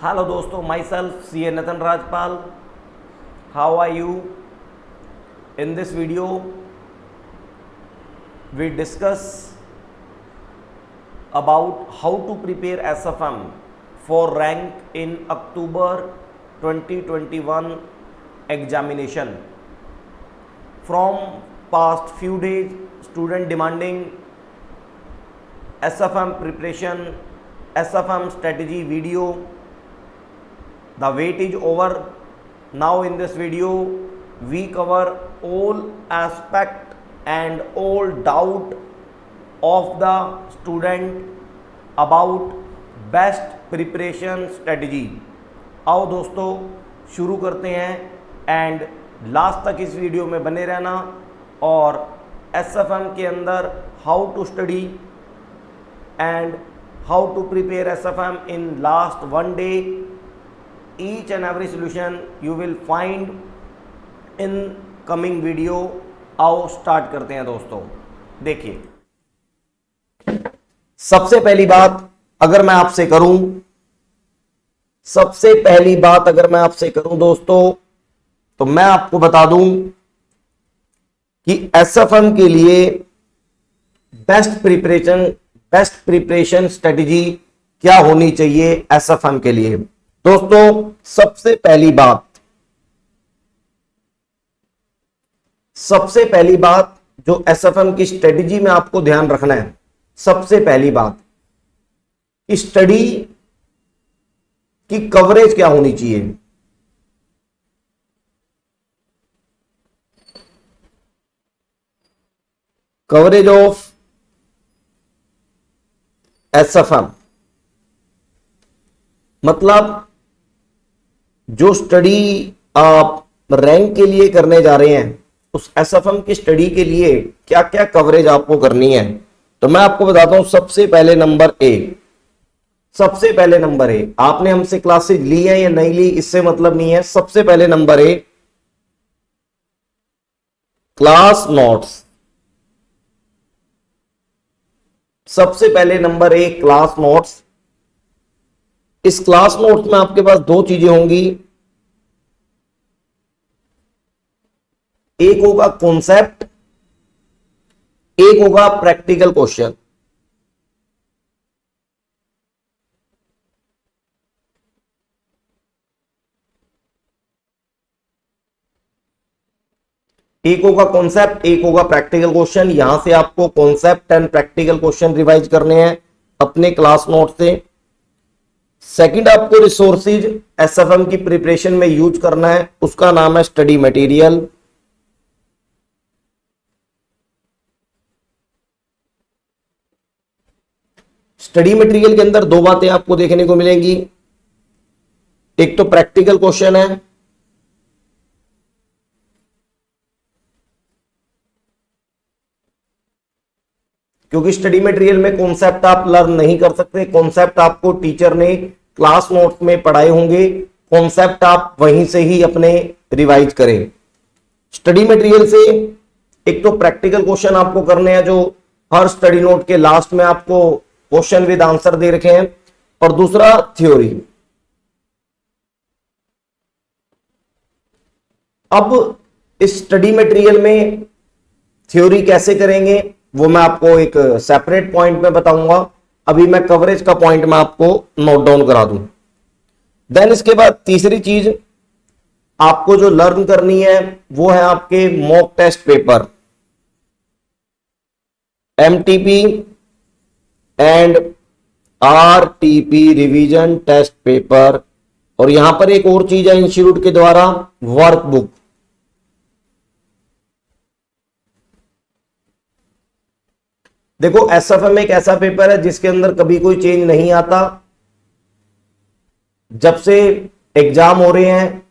Hello दोस्तों, myself CA Nathan Rajpal. How are you? In this video, we discuss about how to prepare SFM for rank in October 2021 examination. From past few days, student demanding SFM preparation, SFM strategy video. The wait is over. Now in this video we cover all aspect and all doubt of the student about best preparation strategy. आओ दोस्तों शुरू करते हैं and last तक इस video में बने रहना और SFM के अंदर how to study and how to prepare SFM in last one day. Each and every solution you will find in coming video. आओ स्टार्ट करते हैं दोस्तों। देखिए, सबसे पहली बात अगर मैं आपसे करूं दोस्तों, तो मैं आपको बता दूं कि SFM के लिए बेस्ट प्रिपरेशन स्ट्रेटेजी क्या होनी चाहिए SFM के लिए। दोस्तों सबसे पहली बात जो SFM की स्ट्रेटेजी में आपको ध्यान रखना है, सबसे पहली बात कि स्टडी की कवरेज क्या होनी चाहिए। कवरेज ऑफ SFM मतलब जो स्टडी आप रैंक के लिए करने जा रहे हैं, उस SFM की स्टडी के लिए क्या क्या कवरेज आपको करनी है। तो मैं आपको बताता हूं। सबसे पहले नंबर ए, आपने हमसे क्लासेज ली है या नहीं ली इससे मतलब नहीं है। सबसे पहले नंबर ए, क्लास नोट्स। सबसे पहले नंबर ए, क्लास नोट्स। इस क्लास नोट्स में आपके पास दो चीजें होंगी, एक होगा कॉन्सेप्ट, एक होगा प्रैक्टिकल क्वेश्चन। एक होगा कॉन्सेप्ट, एक होगा प्रैक्टिकल क्वेश्चन। यहां से आपको concept and practical question revise करने हैं अपने क्लास नोट से। सेकंड, आपको रिसोर्सेज SFM की प्रिपरेशन में यूज करना है, उसका नाम है स्टडी मटेरियल। स्टडी मटेरियल के अंदर दो बातें आपको देखने को मिलेंगी, एक तो प्रैक्टिकल क्वेश्चन है, क्योंकि स्टडी मटेरियल में कॉन्सेप्ट आप लर्न नहीं कर सकते। कॉन्सेप्ट आपको टीचर ने क्लास नोट्स में पढ़ाए होंगे, कॉन्सेप्ट आप वहीं से ही अपने रिवाइज करें। स्टडी मटेरियल से एक तो प्रैक्टिकल क्वेश्चन आपको करने हैं, जो हर स्टडी नोट के लास्ट में आपको क्वेश्चन विद आंसर दे रखे हैं, और दूसरा थ्योरी। अब इस स्टडी मटेरियल में थ्योरी कैसे करेंगे वो मैं आपको एक सेपरेट पॉइंट में बताऊंगा। अभी मैं कवरेज का पॉइंट में आपको नोट डाउन करा दूं। देन इसके बाद तीसरी चीज आपको जो लर्न करनी है वो है आपके mock test paper, MTP and RTP revision test paper. और यहां पर एक और चीज है इंस्टीट्यूट के द्वारा, वर्कबुक। देखो SFM एक ऐसा पेपर है जिसके अंदर कभी कोई चेंज नहीं आता। जब से एग्जाम हो रहे हैं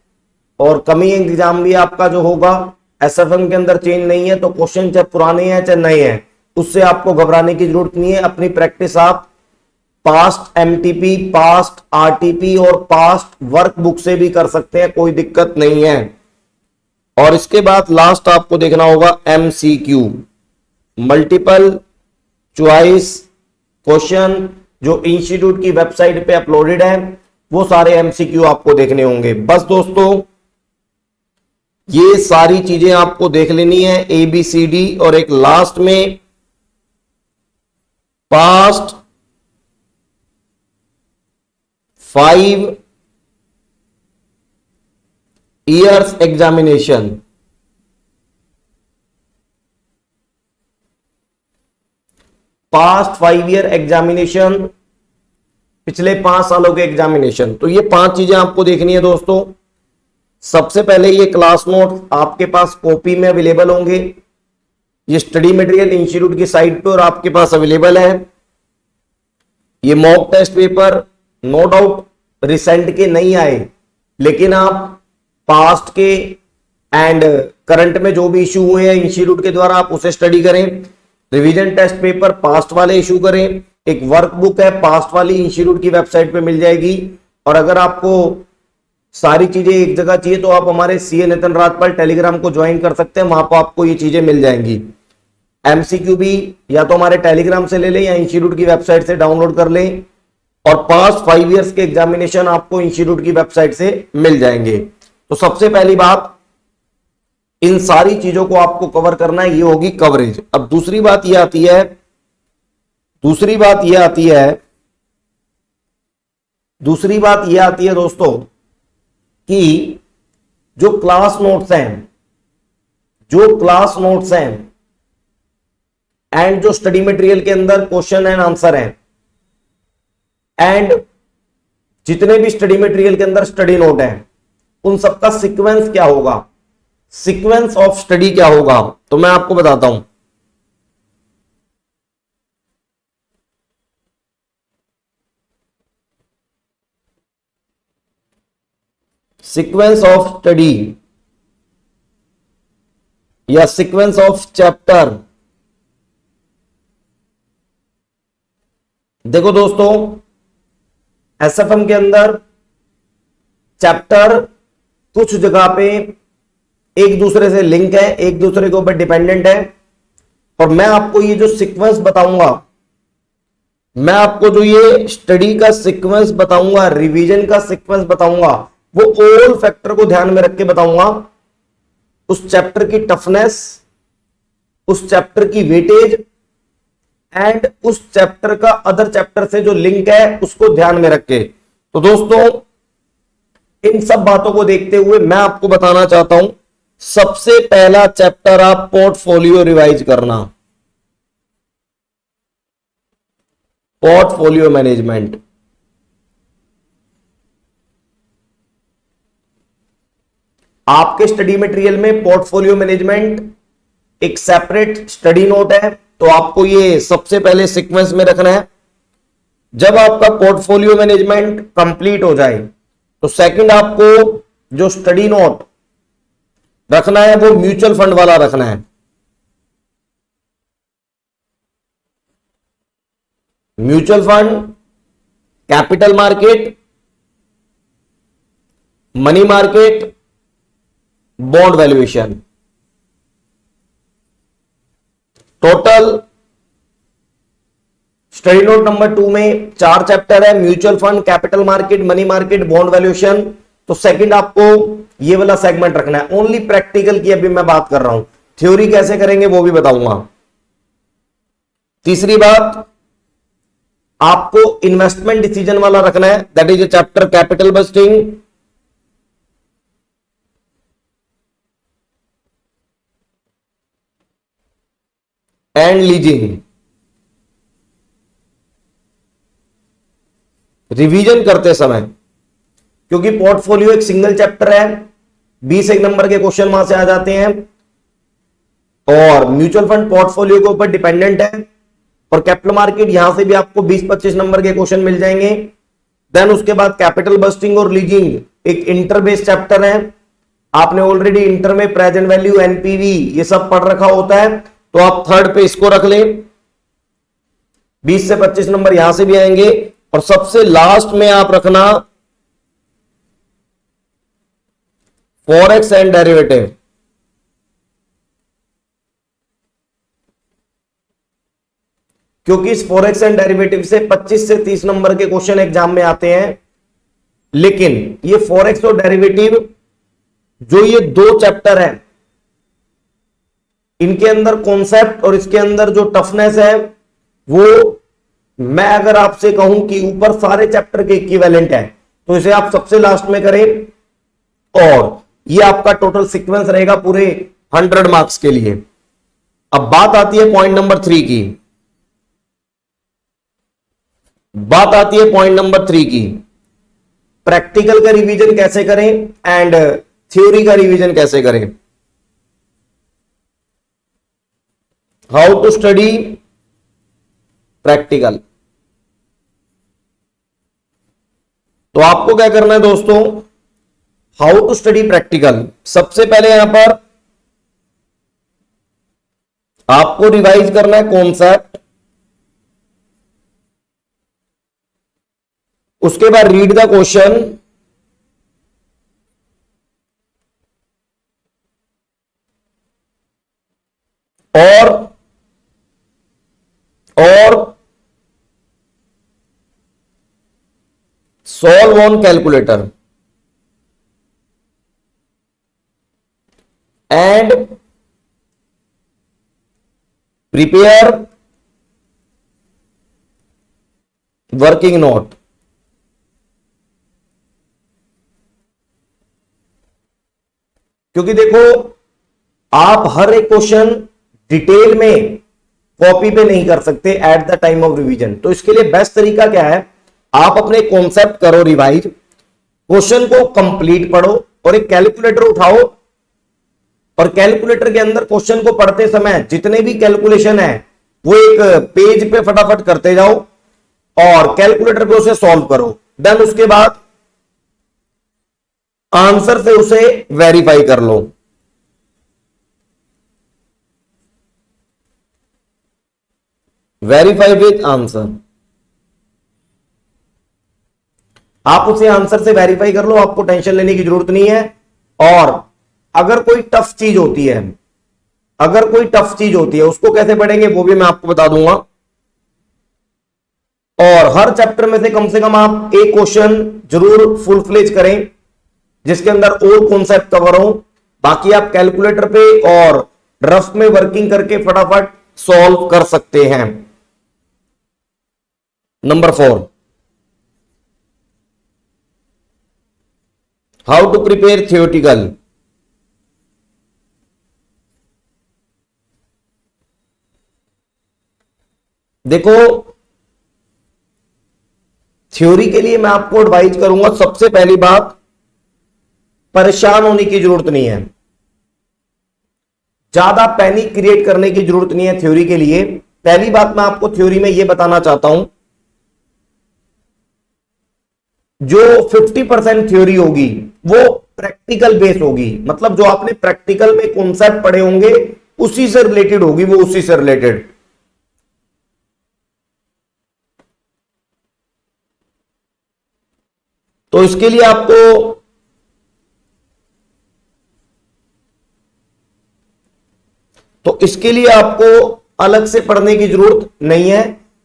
और कमिंग एग्जाम भी आपका जो होगा, SFM के अंदर चेंज नहीं है। तो क्वेश्चन चाहे पुराने हैं चाहे नए हैं, उससे आपको घबराने की जरूरत नहीं है। अपनी प्रैक्टिस आप पास्ट MTP, पास्ट RTP और पास्ट वर्कबुक से भी कर सकते हैं, कोई दिक्कत नहीं है। और इसके बाद लास्ट आपको देखना होगा MCQ, मल्टीपल चॉइस क्वेश्चन, जो इंस्टीट्यूट की वेबसाइट पे अपलोडेड है। वो सारे एमसीक्यू आपको देखने होंगे। बस दोस्तों ये सारी चीजें आपको देख लेनी है, ए बी सी डी, और एक लास्ट में past 5 years examination. Past 5 year examination, पिछले 5 सालों के एग्जामिनेशन। तो ये 5 चीजें आपको देखनी है दोस्तों। सबसे पहले ये क्लास नोट आपके पास कॉपी में अवेलेबल होंगे, ये स्टडी मटेरियल इंस्टीट्यूट की साइट पे और आपके पास अवेलेबल है। ये mock test paper no doubt recent के नहीं आए, लेकिन आप पास्ट के एंड करंट में जो भी इशू हुए हैं इंस्टीट्यूट के द्वारा आप उसे स्टडी करें। रिवीजन टेस्ट पेपर पास्ट वाले इशू करें। एक वर्कबुक है पास्ट वाली, इंस्टीट्यूट की वेबसाइट पे मिल जाएगी। और अगर आपको सारी चीजें एक जगह चाहिए तो आप हमारे सीए नितिन राजपाल टेलीग्राम को ज्वाइन कर सकते हैं, वहां पर आपको ये चीजें मिल जाएंगी। एमसीक्यू भी या तो हमारे टेलीग्राम से ले लें या इंस्टीट्यूट की वेबसाइट से डाउनलोड कर लें, और पास्ट 5 ईयर्स के एग्जामिनेशन आपको इंस्टीट्यूट की वेबसाइट से मिल जाएंगे। तो सबसे पहली बात, इन सारी चीजों को आपको कवर करना है, ये होगी कवरेज। अब दूसरी बात ये आती है दोस्तों कि जो क्लास नोट्स हैं एंड जो स्टडी मटेरियल के अंदर क्वेश्चन एंड आंसर हैं, एंड जितने भी स्टडी मटेरियल के अंदर स्टडी नोट हैं, उन सबका सीक्वेंस क्या होगा, सीक्वेंस ऑफ स्टडी क्या होगा, तो मैं आपको बताता हूं। सीक्वेंस ऑफ स्टडी या सीक्वेंस ऑफ चैप्टर। देखो दोस्तों, एसएफएम के अंदर चैप्टर कुछ जगह पे एक दूसरे से लिंक है, एक दूसरे के ऊपर डिपेंडेंट है, और मैं आपको ये जो सीक्वेंस बताऊंगा, मैं आपको जो ये स्टडी का सीक्वेंस बताऊंगा, रिवीजन का सीक्वेंस बताऊंगा, वो ऑल फैक्टर को ध्यान में रख के बताऊंगा। उस चैप्टर की टफनेस, उस चैप्टर की वेटेज एंड उस चैप्टर का अदर चैप्टर से जो लिंक है उसको ध्यान में रख के। तो दोस्तों इन सब बातों को देखते हुए मैं आपको बताना चाहता हूं, सबसे पहला चैप्टर आप पोर्टफोलियो रिवाइज करना, पोर्टफोलियो मैनेजमेंट। आपके स्टडी मटेरियल में पोर्टफोलियो मैनेजमेंट एक सेपरेट स्टडी नोट है, तो आपको ये सबसे पहले सीक्वेंस में रखना है। जब आपका पोर्टफोलियो मैनेजमेंट कंप्लीट हो जाए तो सेकंड आपको जो स्टडी नोट रखना है वो म्यूचुअल फंड वाला रखना है। Mutual fund, capital market, money market, bond valuation. Total study note number 2 में 4 चैप्टर है, mutual fund, capital market, money market, bond valuation. तो सेकंड आपको ये वाला सेगमेंट रखना है। ओनली प्रैक्टिकल की अभी मैं बात कर रहा हूं, थ्योरी कैसे करेंगे वो भी बताऊंगा। तीसरी बात, आपको इन्वेस्टमेंट डिसीजन वाला रखना है, that is a chapter capital busting and leasing. Revision करते समय, क्योंकि पोर्टफोलियो एक सिंगल चैप्टर है, 20 एक नंबर के क्वेश्चन वहां से आ जाते हैं, और म्यूचुअल फंड पोर्टफोलियो के ऊपर डिपेंडेंट है, और कैपिटल मार्केट यहां से भी आपको 20-25 नंबर के क्वेश्चन मिल जाएंगे। देन उसके बाद कैपिटल बस्टिंग और लीजिंग एक इंटर बेस्ड चैप्टर है। आपने ऑलरेडी इंटर में प्रेजेंट वैल्यू, एनपीवी ये सब पढ़ रखा होता है, तो आप थर्ड पे इसको रख लें। 20 से 25 नंबर यहां से भी आएंगे, और सबसे लास्ट में आप रखना फॉरेक्स एंड डेरिवेटिव। क्योंकि इस फॉरेक्स एंड डेरिवेटिव से 25 से 30 नंबर के क्वेश्चन एग्जाम में आते हैं, लेकिन ये फॉरेक्स और डेरिवेटिव जो ये दो चैप्टर है, इनके अंदर कॉन्सेप्ट और इसके अंदर जो टफनेस है वो, मैं अगर आपसे कहूं कि ऊपर सारे चैप्टर के इक्विवेलेंट है, तो इसे आप सबसे लास्ट में करें और ये आपका टोटल सीक्वेंस रहेगा पूरे 100 मार्क्स के लिए। अब बात आती है पॉइंट नंबर 3 की, बात आती है पॉइंट नंबर 3 की, प्रैक्टिकल का रिवीजन कैसे करें एंड थ्योरी का रिवीजन कैसे करें। How to study practical. तो आपको क्या करना है दोस्तों, हाउ टू स्टडी प्रैक्टिकल, सबसे पहले यहां पर आपको रिवाइज करना है कॉन्सेप्ट, उसके बाद रीड द क्वेश्चन, और solve on calculator and prepare working note. क्योंकि देखो आप हर एक क्वेश्चन डिटेल में कॉपी पे नहीं कर सकते at the time of revision, तो इसके लिए बेस्ट तरीका क्या है, आप अपने कॉन्सेप्ट करो रिवाइज, क्वेश्चन को कंप्लीट पढ़ो और एक कैलकुलेटर उठाओ और कैलकुलेटर के अंदर क्वेश्चन को पढ़ते समय जितने भी कैलकुलेशन है वो एक पेज पे फटाफट करते जाओ और कैलकुलेटर पे उसे सॉल्व करो। देन उसके बाद आंसर से उसे वेरीफाई कर लो। वेरीफाई विद आंसर, आप उसे आंसर से वेरीफाई कर लो, आपको टेंशन लेने की जरूरत नहीं है। और अगर कोई टफ चीज होती है, अगर कोई टफ चीज होती है उसको कैसे पढ़ेंगे वो भी मैं आपको बता दूंगा। और हर चैप्टर में से कम आप एक क्वेश्चन जरूर फुल फ्लेज करें जिसके अंदर और कॉन्सेप्ट कवर हो, बाकी आप कैलकुलेटर पे और रफ में वर्किंग करके फटाफट सॉल्व कर सकते हैं। Number 4, how to prepare theoretical. देखो थ्योरी के लिए मैं आपको एडवाइज करूंगा, सबसे पहली बात परेशान होने की जरूरत नहीं है, ज्यादा पैनिक क्रिएट करने की जरूरत नहीं है थ्योरी के लिए। पहली बात मैं आपको थ्योरी में यह बताना चाहता हूं, जो 50% थ्योरी होगी वो प्रैक्टिकल बेस होगी, मतलब जो आपने प्रैक्टिकल में कॉन्सेप्ट पढ़े होंगे उसी से रिलेटेड होगी, वो उसी से रिलेटेड। तो इसके लिए आपको अलग से पढ़ने की जरूरत नहीं है।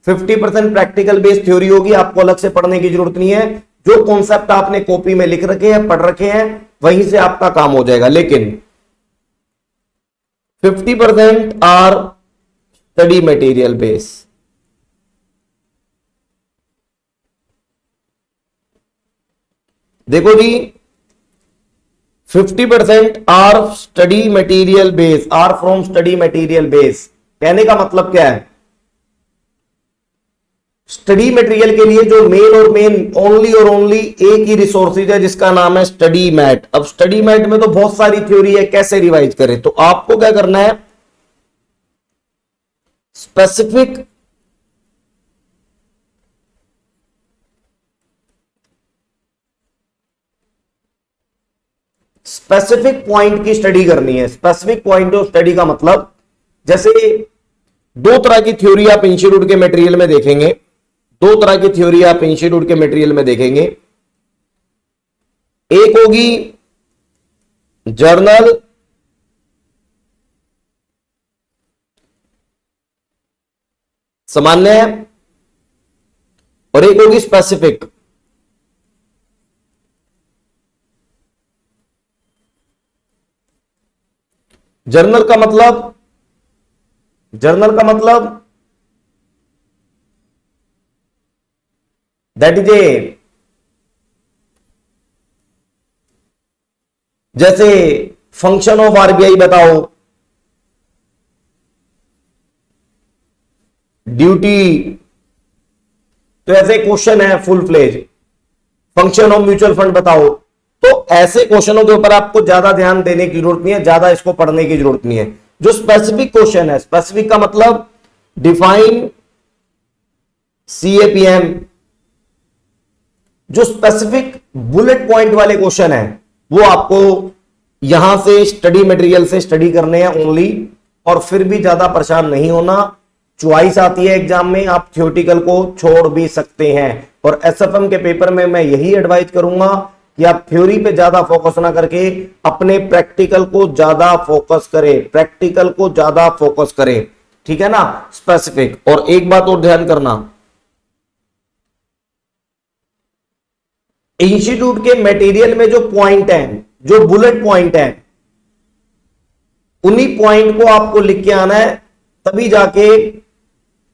50% प्रैक्टिकल बेस्ड थ्योरी होगी, आपको अलग से पढ़ने की जरूरत नहीं है। जो कॉन्सेप्ट आपने कॉपी में लिख रखे हैं, पढ़ रखे हैं, वहीं से आपका काम हो जाएगा। लेकिन 50% आर स्टडी मटेरियल बेस। देखो जी 50% are study material base, are from study material base. कहने का मतलब क्या है, स्टडी मटेरियल के लिए जो मेन और मेन ओनली और ओनली एक ही रिसोर्सेज है जिसका नाम है स्टडी मैट। अब स्टडी मैट में तो बहुत सारी थ्योरी है, कैसे रिवाइज करें, तो आपको क्या करना है, स्पेसिफिक पॉइंट की स्टडी करनी है। स्पेसिफिक पॉइंट ऑफ स्टडी का मतलब, जैसे दो तरह की थ्योरी आप इंस्टीट्यूट के मटेरियल में देखेंगे, दो तरह की थ्योरी आप इंस्टीट्यूट के मटेरियल में देखेंगे। एक होगी जर्नल, सामान्य है, और एक होगी स्पेसिफिक। जर्नल का मतलब, जर्नल का मतलब दैट इज ए, जैसे फंक्शन ऑफ आरबीआई बताओ, ड्यूटी, तो ऐसे क्वेश्चन है full fledge. Function of mutual fund बताओ। तो ऐसे क्वेश्चनों के ऊपर आपको ज्यादा ध्यान देने की जरूरत नहीं है, ज्यादा इसको पढ़ने की जरूरत नहीं है। जो स्पेसिफिक क्वेश्चन है, स्पेसिफिक का मतलब डिफाइन सीएपीएम, जो स्पेसिफिक बुलेट पॉइंट वाले क्वेश्चन है वो आपको यहां से स्टडी मटेरियल से स्टडी करने हैं ओनली, और फिर भी ज्यादा परेशान नहीं होना। चॉइस आती है एग्जाम में, आप थ्योरेटिकल को छोड़ भी सकते हैं। और एसएफएम के पेपर में मैं यही एडवाइस करूंगा कि आप थ्योरी पे ज्यादा फोकस ना करके अपने प्रैक्टिकल को ज्यादा फोकस करें, प्रैक्टिकल को ज्यादा फोकस करें, ठीक है ना, स्पेसिफिक। और एक बात और ध्यान करना, इंस्टीट्यूट के मटेरियल में जो पॉइंट है, जो बुलेट पॉइंट है, उन्हीं पॉइंट को आपको लिख के आना है, तभी जाके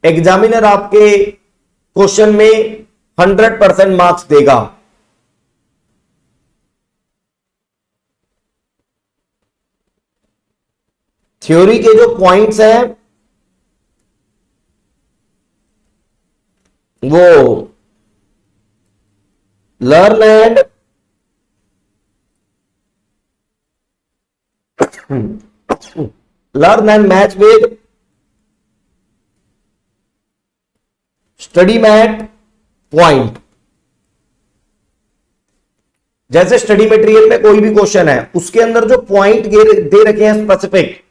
एग्जामिनर आपके क्वेश्चन में 100% मार्क्स देगा। थ्योरी के जो पॉइंट्स हैं वो learn and match with study mat point. जैसे स्टडी मटेरियल में कोई भी क्वेश्चन है, उसके अंदर जो पॉइंट दे रखे हैं स्पेसिफिक,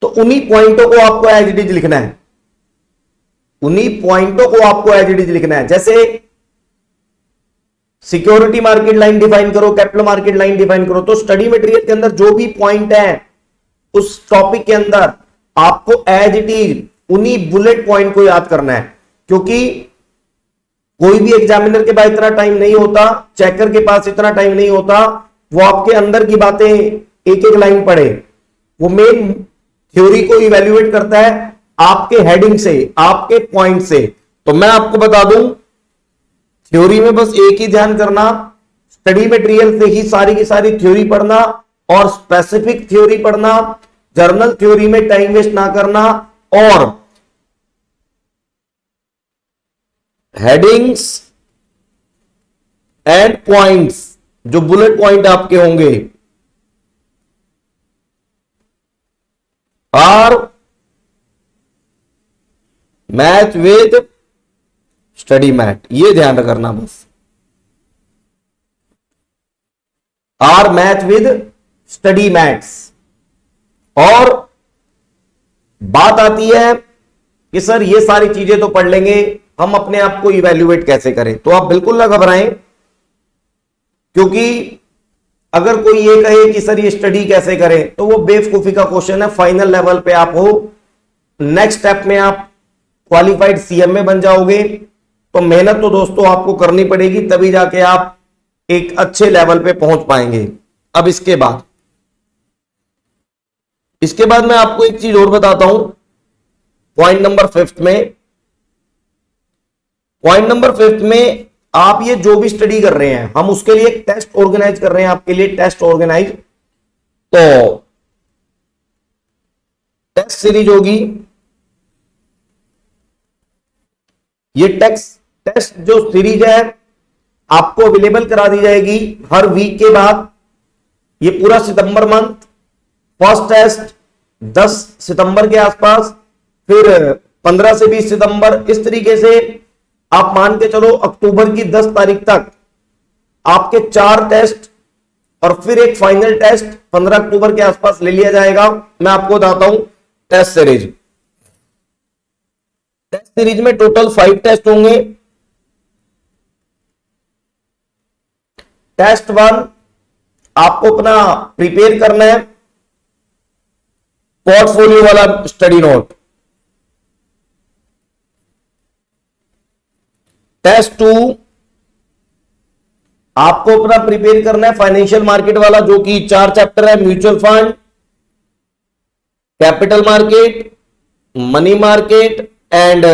तो उन्हीं पॉइंटों को आपको एज इट इज लिखना है, उन्हीं पॉइंटों को आपको एज इट इज लिखना है। जैसे सिक्योरिटी मार्केट लाइन डिफाइन करो, कैपिटल मार्केट लाइन डिफाइन करो, तो स्टडी मटेरियल के अंदर जो भी पॉइंट है उस टॉपिक के अंदर आपको एज इट इज उन्हीं बुलेट पॉइंट को याद करना है। क्योंकि कोई भी एग्जामिनर के पास इतना टाइम नहीं होता, चेकर के पास इतना टाइम नहीं होता, वो आपके अंदर की बातें एक एक लाइन पढ़े। वो मेन थ्योरी को इवेल्युएट करता है आपके हेडिंग से, आपके पॉइंट से। तो मैं आपको बता दूं, थ्योरी में बस एक ही ध्यान करना, स्टडी मटेरियल से ही सारी की सारी थ्योरी पढ़ना और स्पेसिफिक थ्योरी पढ़ना, जर्नल थ्योरी में टाइम वेस्ट ना करना, और हेडिंग्स एंड पॉइंट्स, जो बुलेट पॉइंट आपके होंगे, are match with study mat, ये ध्यान करना बस, are match with study mats. और बात आती है कि सर ये सारी चीजें तो पढ़ लेंगे, हम अपने आप को इवैल्यूएट कैसे करें? तो आप बिल्कुल ना घबराएं, क्योंकि अगर कोई ये कहे कि सर ये स्टडी कैसे करें, तो वो बेवकूफी का क्वेश्चन है। फाइनल लेवल पे आप हो, नेक्स्ट स्टेप में आप क्वालिफाइड सीएमए बन जाओगे, तो मेहनत तो दोस्तों आपको करनी पड़ेगी, तभी जाके आप एक अच्छे लेवल पे पहुंच पाएंगे। अब इसके बाद मैं आपको एक चीज और बताता हूं। पॉइंट नंबर 5 में आप ये जो भी स्टडी कर रहे हैं, हम उसके लिए एक टेस्ट ऑर्गेनाइज कर रहे हैं, आपके लिए टेस्ट ऑर्गेनाइज। तो टेस्ट सीरीज होगी, ये टेस्ट जो सीरीज है आपको अवेलेबल करा दी जाएगी हर वीक के बाद। ये पूरा सितंबर मंथ, फर्स्ट टेस्ट 10 सितंबर के आसपास, फिर 15 से 20 सितंबर, इस तरीके से आप मान के चलो अक्टूबर की 10 तारीख तक आपके 4 टेस्ट और फिर एक फाइनल टेस्ट 15 अक्टूबर के आसपास ले लिया जाएगा। मैं आपको बताता हूं टेस्ट सीरीज। टेस्ट सीरीज में टोटल 5 टेस्ट होंगे। टेस्ट 1 आपको अपना प्रिपेयर करना है, पोर्टफोलियो वाला स्टडी नोट। टेस्ट 2 आपको अपना प्रिपेयर करना है फाइनेंशियल मार्केट वाला, जो कि 4 चैप्टर है, mutual fund, capital market, money market and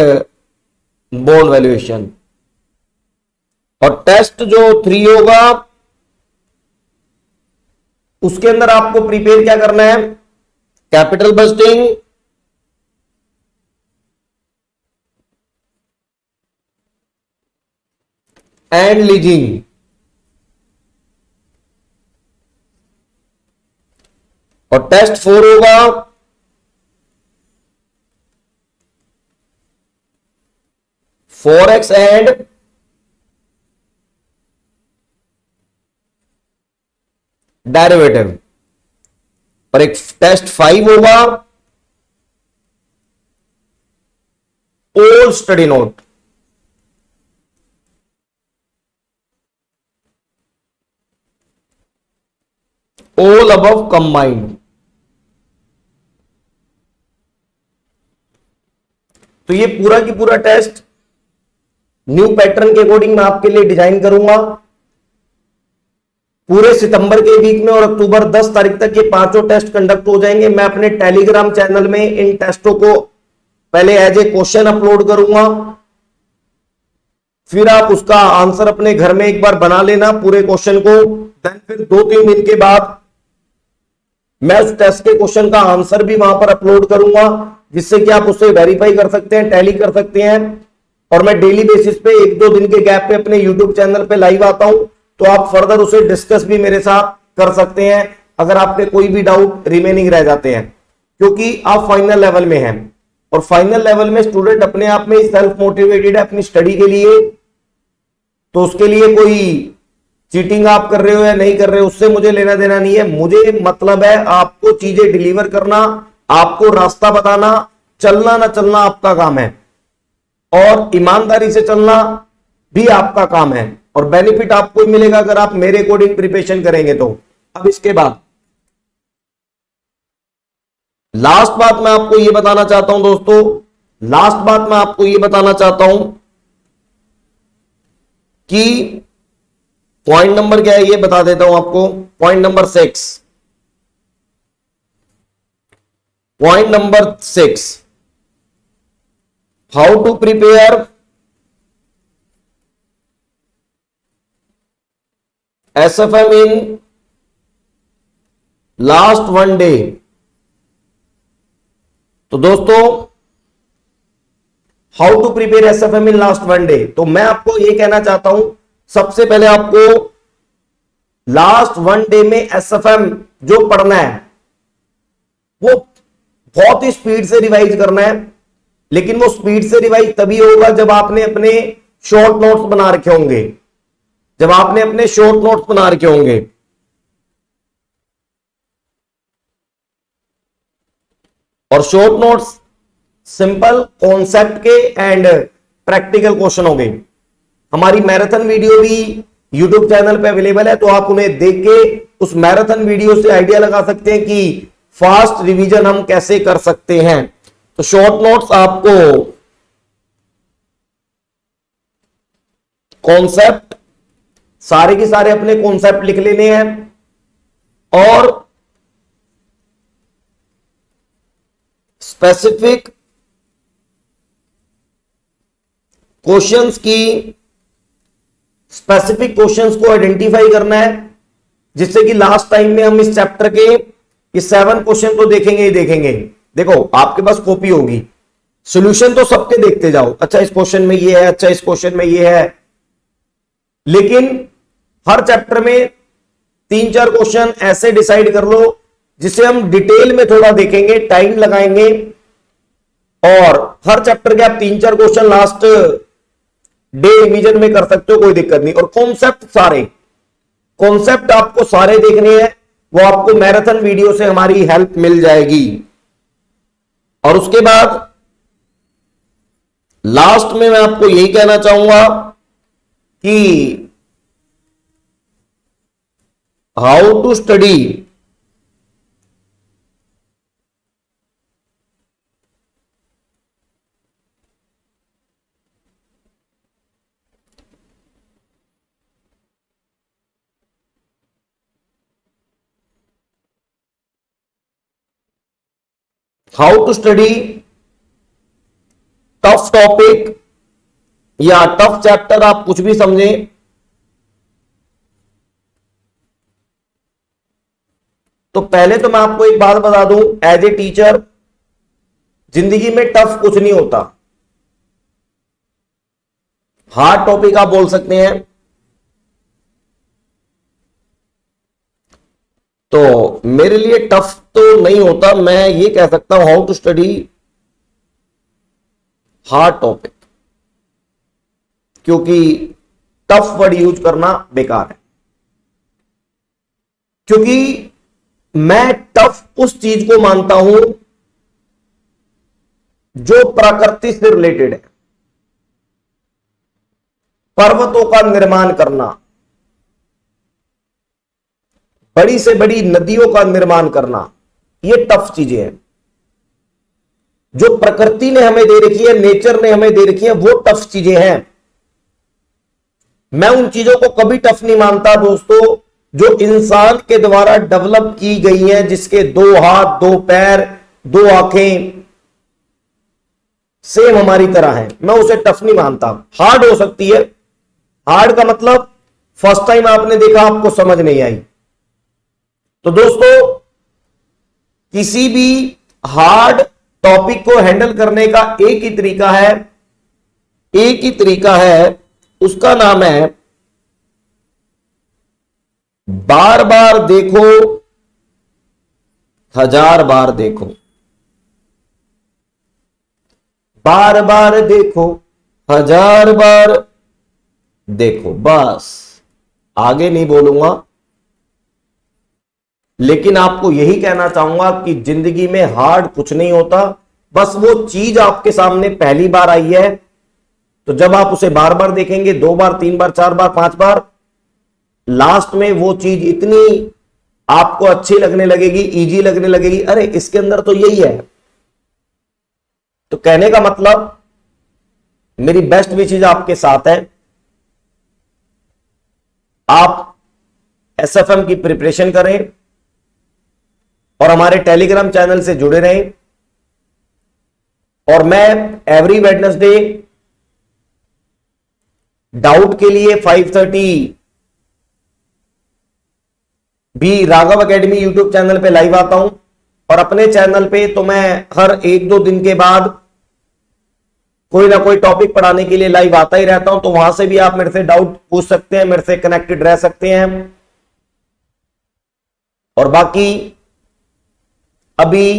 bond valuation. और टेस्ट जो 3 होगा उसके अंदर आपको प्रिपेयर क्या करना है, कैपिटल बस्टिंग, एंड लीजिंग। और टेस्ट 4 होगा फॉरेक्स एंड डेरिवेटिव। और एक टेस्ट 5 होगा old study note. All above combined. तो ये पूरा की पूरा टेस्ट न्यू पैटर्न के अकॉर्डिंग मैं आपके लिए डिजाइन करूंगा। पूरे सितंबर के वीक में और अक्टूबर 10 तारीख तक ये 5 टेस्ट कंडक्ट हो जाएंगे। मैं अपने टेलीग्राम चैनल में इन टेस्टों को पहले एज ए क्वेश्चन अपलोड करूंगा, फिर आप उसका आंसर अपने घर में एक बार बना लेना पूरे क्वेश्चन को। देन फिर 2-3 दिन के बाद मैं उस टेस्ट के क्वेश्चन का आंसर भी वहां पर अपलोड करूंगा, जिससे कि आप उससे वेरीफाई कर सकते हैं, टैली कर सकते हैं। और मैं डेली बेसिस पे 1-2 दिन के गैप पे अपने यूट्यूब चैनल पे लाइव आता हूं, तो आप फर्दर उसे डिस्कस भी मेरे साथ कर सकते हैं अगर आपके कोई भी डाउट रिमेनिंग रह जाते हैं, क्योंकि आप फाइनल लेवल में हैं। और फाइनल लेवल में स्टूडेंट अपने आप में सेल्फ मोटिवेटेड है अपनी स्टडी के लिए, तो उसके लिए कोई चीटिंग आप कर रहे हो या नहीं कर रहे हो उससे मुझे लेना देना नहीं है। मुझे मतलब है आपको चीजें डिलीवर करना, आपको रास्ता बताना, चलना ना चलना आपका काम है, और ईमानदारी से चलना भी आपका काम है। और बेनिफिट आपको मिलेगा अगर आप मेरे अकॉर्डिंग प्रिपरेशन करेंगे तो। अब इसके बाद लास्ट बात मैं आपको यह बताना चाहता हूं दोस्तों, लास्ट बात मैं आपको यह बताना चाहता हूं कि पॉइंट नंबर क्या है ये बता देता हूं आपको। Point number 6, point number 6, how to prepare SFM in last 1 day। तो दोस्तों हाउ to prepare SFM in last 1 day, तो मैं आपको यह कहना चाहता हूं सबसे पहले आपको लास्ट 1 डे में SFM जो पढ़ना है वो बहुत ही स्पीड से रिवाइज करना है। लेकिन वो स्पीड से रिवाइज तभी होगा जब आपने अपने शॉर्ट नोट्स बना रखे होंगे, जब आपने अपने शॉर्ट नोट्स बना रखे होंगे। और शॉर्ट नोट्स सिंपल कॉन्सेप्ट के एंड प्रैक्टिकल क्वेश्चन होंगे। हमारी मैराथन वीडियो भी यूट्यूब चैनल पे अवेलेबल है, तो आप उन्हें देख के उस मैराथन वीडियो से आइडिया लगा सकते हैं कि फास्ट रिवीजन हम कैसे कर सकते हैं। तो शॉर्ट नोट्स आपको कॉन्सेप्ट सारे के सारे अपने कॉन्सेप्ट लिख लेने हैं, और स्पेसिफिक क्वेश्चंस को आइडेंटिफाई करना है, जिससे कि लास्ट टाइम में हम इस चैप्टर के ये 7 क्वेश्चन तो देखेंगे ही देखेंगे। देखो आपके पास कॉपी होगी, सॉल्यूशन तो सबके देखते जाओ, अच्छा इस क्वेश्चन में ये है, अच्छा इस क्वेश्चन में ये है, लेकिन हर चैप्टर में 3-4 क्वेश्चन ऐसे डिसाइड कर लो जिसे हम डिटेल में थोड़ा देखेंगे, टाइम लगाएंगे, और हर चैप्टर के आप 3-4 क्वेश्चन लास्ट डे रिवीजन में कर सकते हो, कोई दिक्कत नहीं। और कॉन्सेप्ट आपको सारे देखने हैं, वो आपको मैराथन वीडियो से हमारी हेल्प मिल जाएगी। और उसके बाद लास्ट में मैं आपको यही कहना चाहूंगा कि how to study how to study tough topic या टफ चैप्टर, आप कुछ भी समझें, तो पहले तो मैं आपको एक बात बता दूं, एज ए टीचर जिंदगी में टफ कुछ नहीं होता। हार्ड टॉपिक आप बोल सकते हैं, तो मेरे लिए टफ तो नहीं होता, मैं ये कह सकता हूं how to study hard topic, क्योंकि टफ वर्ड यूज करना बेकार है। क्योंकि मैं टफ उस चीज को मानता हूं जो प्रकृति से रिलेटेड है। पर्वतों का निर्माण करना, बड़ी से बड़ी नदियों का निर्माण करना, ये टफ चीजें हैं। जो प्रकृति ने हमें दे रखी है, नेचर ने हमें दे रखी है, वो टफ चीजें हैं। मैं उन चीजों को कभी टफ नहीं मानता दोस्तों जो इंसान के द्वारा डेवलप की गई हैं, जिसके 2 हाथ 2 पैर 2 आंखें सेम हमारी तरह हैं, मैं उसे टफ नहीं मानता। हार्ड हो सकती है, हार्ड का मतलब फर्स्ट टाइम आपने देखा आपको समझ नहीं आई। तो दोस्तों किसी भी हार्ड टॉपिक को हैंडल करने का एक ही तरीका है, उसका नाम है बार बार देखो, 1000 बार देखो। बार बार देखो, 1000 बार देखो, बस आगे नहीं बोलूंगा। लेकिन आपको यही कहना चाहूंगा कि जिंदगी में हार्ड कुछ नहीं होता, बस वो चीज आपके सामने पहली बार आई है, तो जब आप उसे बार बार देखेंगे, 2 बार 3 बार 4 बार 5 बार, लास्ट में वो चीज इतनी आपको अच्छी लगने लगेगी, इजी लगने लगेगी, अरे इसके अंदर तो यही है। तो कहने का मतलब मेरी बेस्ट विशेष आपके साथ है, आप एसएफएम की प्रिपरेशन करें और हमारे टेलीग्राम चैनल से जुड़े रहें। और मैं एवरी वेडनेसडे डाउट के लिए 5:30 भी राघव एकेडमी यूट्यूब चैनल पे लाइव आता हूं, और अपने चैनल पे तो मैं हर 1-2 दिन के बाद कोई ना कोई टॉपिक पढ़ाने के लिए लाइव आता ही रहता हूं। तो वहां से भी आप मेरे से डाउट पूछ सकते हैं, मेरे से कनेक्टेड रह सकते हैं। और बाकी अभी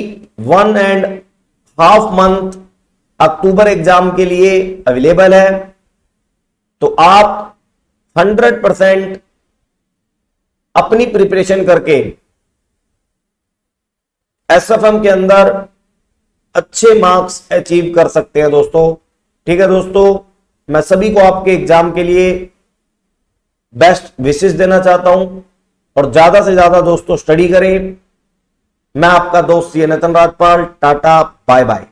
1.5 मंथ अक्टूबर एग्जाम के लिए अवेलेबल है, तो आप 100% अपनी प्रिपरेशन करके एसएफएम के अंदर अच्छे मार्क्स अचीव कर सकते हैं दोस्तों। ठीक है दोस्तों, मैं सभी को आपके एग्जाम के लिए बेस्ट विशेस देना चाहता हूं, और ज्यादा से ज्यादा दोस्तों स्टडी करें। मैं आपका दोस्त सी नितिन राजपाल, टाटा, बाय बाय।